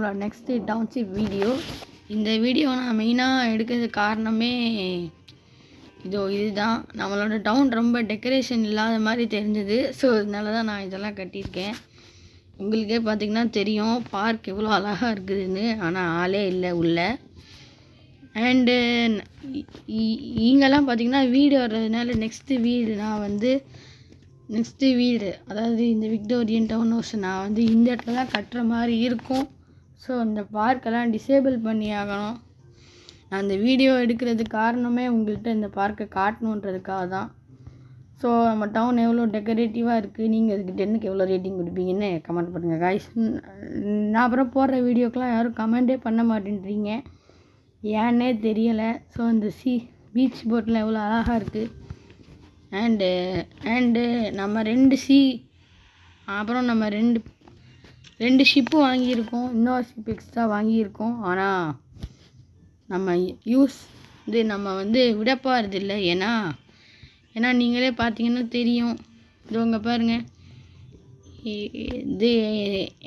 நம்மளோட next township video. இந்த video நான் மெயினாக எடுக்கிறதுக்கு காரணமே இதுதான். நம்மளோட டவுன் ரொம்ப டெக்கரேஷன் இல்லாத மாதிரி தெரிஞ்சது. ஸோ அதனால தான் நான் இதெல்லாம் கட்டியிருக்கேன். உங்களுக்கே பார்த்திங்கன்னா தெரியும் பார்க் எவ்வளோ அழகாக இருக்குதுன்னு. ஆனால் ஆளே இல்லை உள்ள. அண்டு இங்கெல்லாம் பார்த்திங்கன்னா வீடு வர்றதுனால நெக்ஸ்ட்டு வீடு அதாவது இந்த விக்டோரியன் டவுன் ஹவுஸ் நான் இந்த இடத்துல தான் கட்டுற மாதிரி இருக்கும். ஸோ இந்த பார்க்கெல்லாம் டிசேபிள் பண்ணி ஆகணும். நான் இந்த வீடியோ எடுக்கிறதுக்கு காரணமே உங்கள்கிட்ட இந்த பார்க்கை காட்டணுன்றதுக்காக தான். ஸோ நம்ம டவுன் எவ்வளோ டெக்கரேட்டிவாக இருக்குது, நீங்கள் அதுக்கு 10க்கு எவ்வளோ ரேட்டிங் கொடுப்பீங்கன்னு கமெண்ட் பண்ணுங்கள் காய்ஸ். நான் அப்புறம் போடுற வீடியோக்கெலாம் யாரும் கமெண்ட்டே பண்ண மாட்டேன்றீங்க, ஏன்னே தெரியலை. ஸோ இந்த பீச் போட்டில் எவ்வளோ அழகாக இருக்குது. அண்டு நம்ம 2 அப்புறம் நம்ம ரெண்டு ஷிப்பு வாங்கியிருக்கோம். இன்னொரு ஷிப் எக்ஸ்ட்ரா வாங்கியிருக்கோம். ஆனால் நம்ம நம்ம விட போகிறதில்ல. ஏன்னா நீங்களே பார்த்தீங்கன்னா தெரியும். இங்கே பாருங்கள்,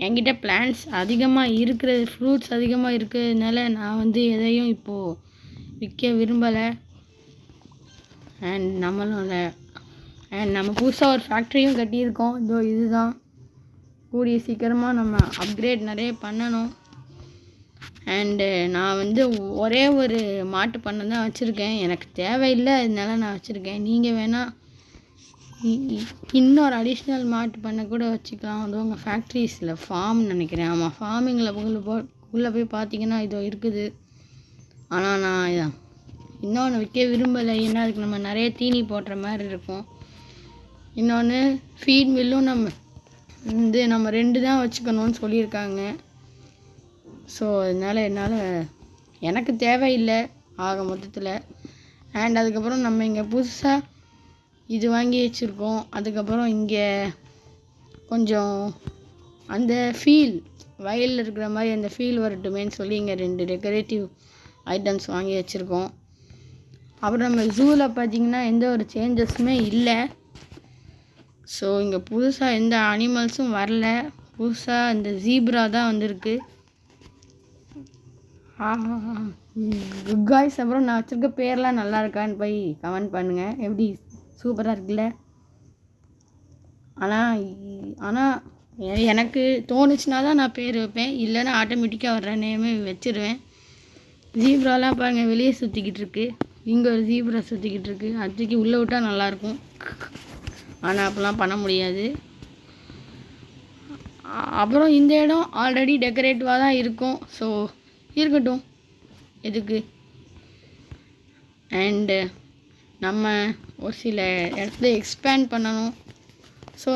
என்கிட்ட பிளான்ஸ் அதிகமாக ஃப்ரூட்ஸ் அதிகமாக இருக்கிறதுனால நான் எதையும் இப்போது விற்க விரும்பலை. நம்ம புதுசாக ஒரு ஃபேக்ட்ரியும் கட்டியிருக்கோம். இதுதான் கூடிய சீக்கிரமாக நம்ம அப்கிரேட் நிறைய பண்ணணும். அண்டு நான் ஒரே ஒரு மாட்டு பண்ணை தான் வச்சுருக்கேன். எனக்கு தேவையில்லை, அதனால நான் வச்சுருக்கேன். நீங்கள் வேணால் இன்னொரு அடிஷ்னல் மாட்டு பண்ணை கூட வச்சுக்கலாம். உங்கள் ஃபேக்ட்ரிஸில் ஃபார்ம்னு நினைக்கிறேன். ஆமாம், ஃபார்மிங்கில் உள்ளே போய் பார்த்தீங்கன்னா இருக்குது. ஆனால் நான் இன்னொன்று விற்க விரும்பலை. ஏன்னா அதுக்கு நம்ம நிறைய தீனி போடுற மாதிரி இருக்கும். இன்னொன்று ஃபீட் மில்லும் நம்ம 2 தான் வச்சுக்கணும்னு சொல்லியிருக்காங்க. ஸோ அதனால் எனக்கு தேவையில்லை ஆக மொத்தத்தில். அண்ட் அதுக்கப்புறம் நம்ம இங்கே புதுசாக இது வாங்கி வச்சுருக்கோம். அதுக்கப்புறம் இங்கே கொஞ்சம் அந்த வயலில் இருக்கிற மாதிரி அந்த ஃபீல் வரட்டுமேன்னு சொல்லி இங்கே 2 டெக்கரேட்டிவ் ஐட்டம்ஸ் வாங்கி வச்சுருக்கோம். அப்புறம் நம்ம ஜூவில் பார்த்திங்கன்னா எந்த ஒரு சேஞ்சஸுமே இல்லை. ஸோ இங்கே புதுசாக எந்த அனிமல்ஸும் வரல. புதுசாக இந்த ஜீப்ரா தான் வந்திருக்கு. Good guys. அப்புறம் நான் வச்சுருக்க பேர்லாம் நல்லா இருக்கான்னு போய் கமெண்ட் பண்ணுங்கள். எப்படி சூப்பராக இருக்குல்ல? ஆனால் எனக்கு தோணுச்சுன்னா தான் நான் பேர் வைப்பேன், இல்லைன்னா ஆட்டோமேட்டிக்காக வர்ற நேமே வச்சுருவேன். ஜீப்ராலாம் பாருங்கள் வெளியே சுற்றிக்கிட்டு இருக்கு. இங்கே ஒரு ஜீப்ரா சுற்றிக்கிட்டு இருக்கு. அதுக்கு உள்ளே விட்டால் நல்லாயிருக்கும். ஆனால் அப்போலாம் பண்ண முடியாது. அப்புறம் இந்த இடம் ஆல்ரெடி டெக்கரேட்டிவாக தான் இருக்கும். ஸோ இருக்கட்டும், எதுக்கு. அண்டு நம்ம ஒரு சில இடத்துல எக்ஸ்பேண்ட் பண்ணணும். ஸோ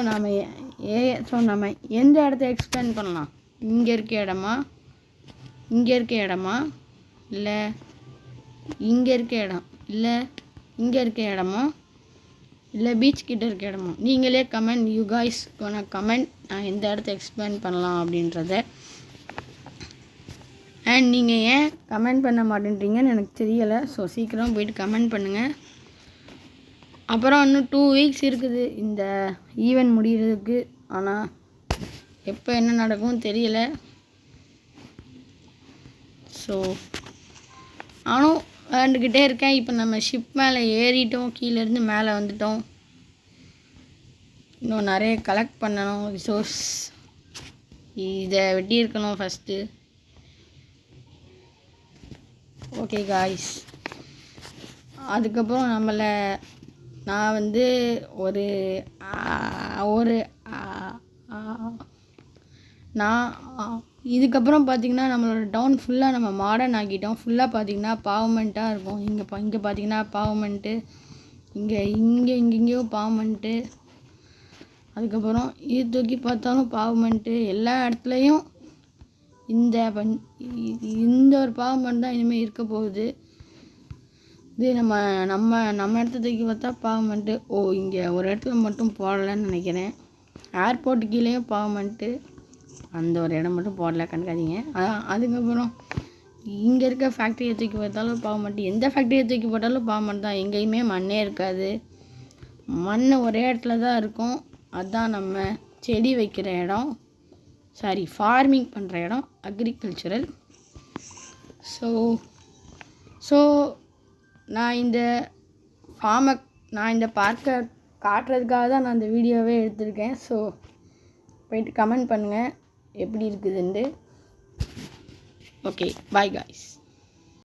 நம்ம எந்த இடத்த எக்ஸ்பேண்ட் பண்ணலாம்? இங்கே இருக்க இடமா, இல்லை இங்கே இருக்க இடம், இல்லை இங்கே இருக்க இடமா, இல்லை பீச் கிட்ட இருக்க இடமா? நீங்களே comment. You guys gonna comment நான் எந்த இடத்த எக்ஸ்பேண்ட் பண்ணலாம் அப்படின்றத. அண்ட் நீங்கள் ஏன் கமெண்ட் பண்ண மாட்டேன்றீங்கன்னு எனக்கு தெரியலை. ஸோ சீக்கிரம் போயிட்டு கமெண்ட் பண்ணுங்கள். அப்புறம் இன்னும் 2 வீக்ஸ் இருக்குது இந்த ஈவெண்ட் முடிகிறதுக்கு. ஆனால் எப்போ என்ன நடக்கும்னு தெரியலை. ஸோ நானும் விளாண்டுக்கிட்டே இருக்கேன். இப்போ நம்ம ஷிப் மேலே ஏறிட்டோம், கீழேருந்து மேலே வந்துட்டோம். இன்னும் நிறைய கலெக்ட் பண்ணணும் ரிசோர்ஸ். இதை வெட்டியிருக்கணும் ஃபஸ்ட்டு. Okay guys. அதுக்கப்புறம் நான் இதுக்கப்புறம் பார்த்திங்கன்னா நம்மளோட டவுன் ஃபுல்லாக நம்ம மாடர்ன் ஆக்கிட்டோம். ஃபுல்லாக பார்த்திங்கன்னா பாவ்மெண்ட்டாக இருக்கும். இங்கே பார்த்திங்கன்னா பாவ்மெண்ட்டு, இங்கேயோ பாவ்மெண்ட்டு, அதுக்கப்புறம் இது தூக்கி பார்த்தாலும் பாவ்மெண்ட்டு. எல்லா இடத்துலையும் இந்த ஒரு பாவ்மெண்ட் தான் இனிமேல் இருக்க போகுது. இது நம்ம இடத்த தூக்கி பார்த்தா பாவ்மெண்ட்டு. இங்கே ஒரு இடத்துல மட்டும் போடலைன்னு நினைக்கிறேன். ஏர்போர்ட்டு கீழேயும் பாவ்மெண்ட்டு, அந்த ஒரு இடம் மட்டும் போடலை, கண்டுக்காதீங்க. அதுக்கப்புறம் இங்கே இருக்க ஃபேக்ட்ரியை தூக்கி பார்த்தாலும் பாவ்மெண்ட்டு. எந்த ஃபேக்ட்ரியை தூக்கி போட்டாலும் பாவ்மெண்ட் தான். எங்கேயுமே மண்ணே இருக்காது. மண் ஒரே இடத்துல தான் இருக்கும். அதுதான் நம்ம செடி வைக்கிற இடம். ஃபார்மிங் பண்ணுற இடம் அக்ரிகல்ச்சுரல். ஸோ நான் இந்த பார்க்கை காட்டுறதுக்காக தான் நான் இந்த வீடியோவே எடுத்திருக்கேன். ஸோ போயிட்டு கமெண்ட் பண்ணுங்கள் எப்படி இருக்குதுன்ட்டு. Okay, bye guys.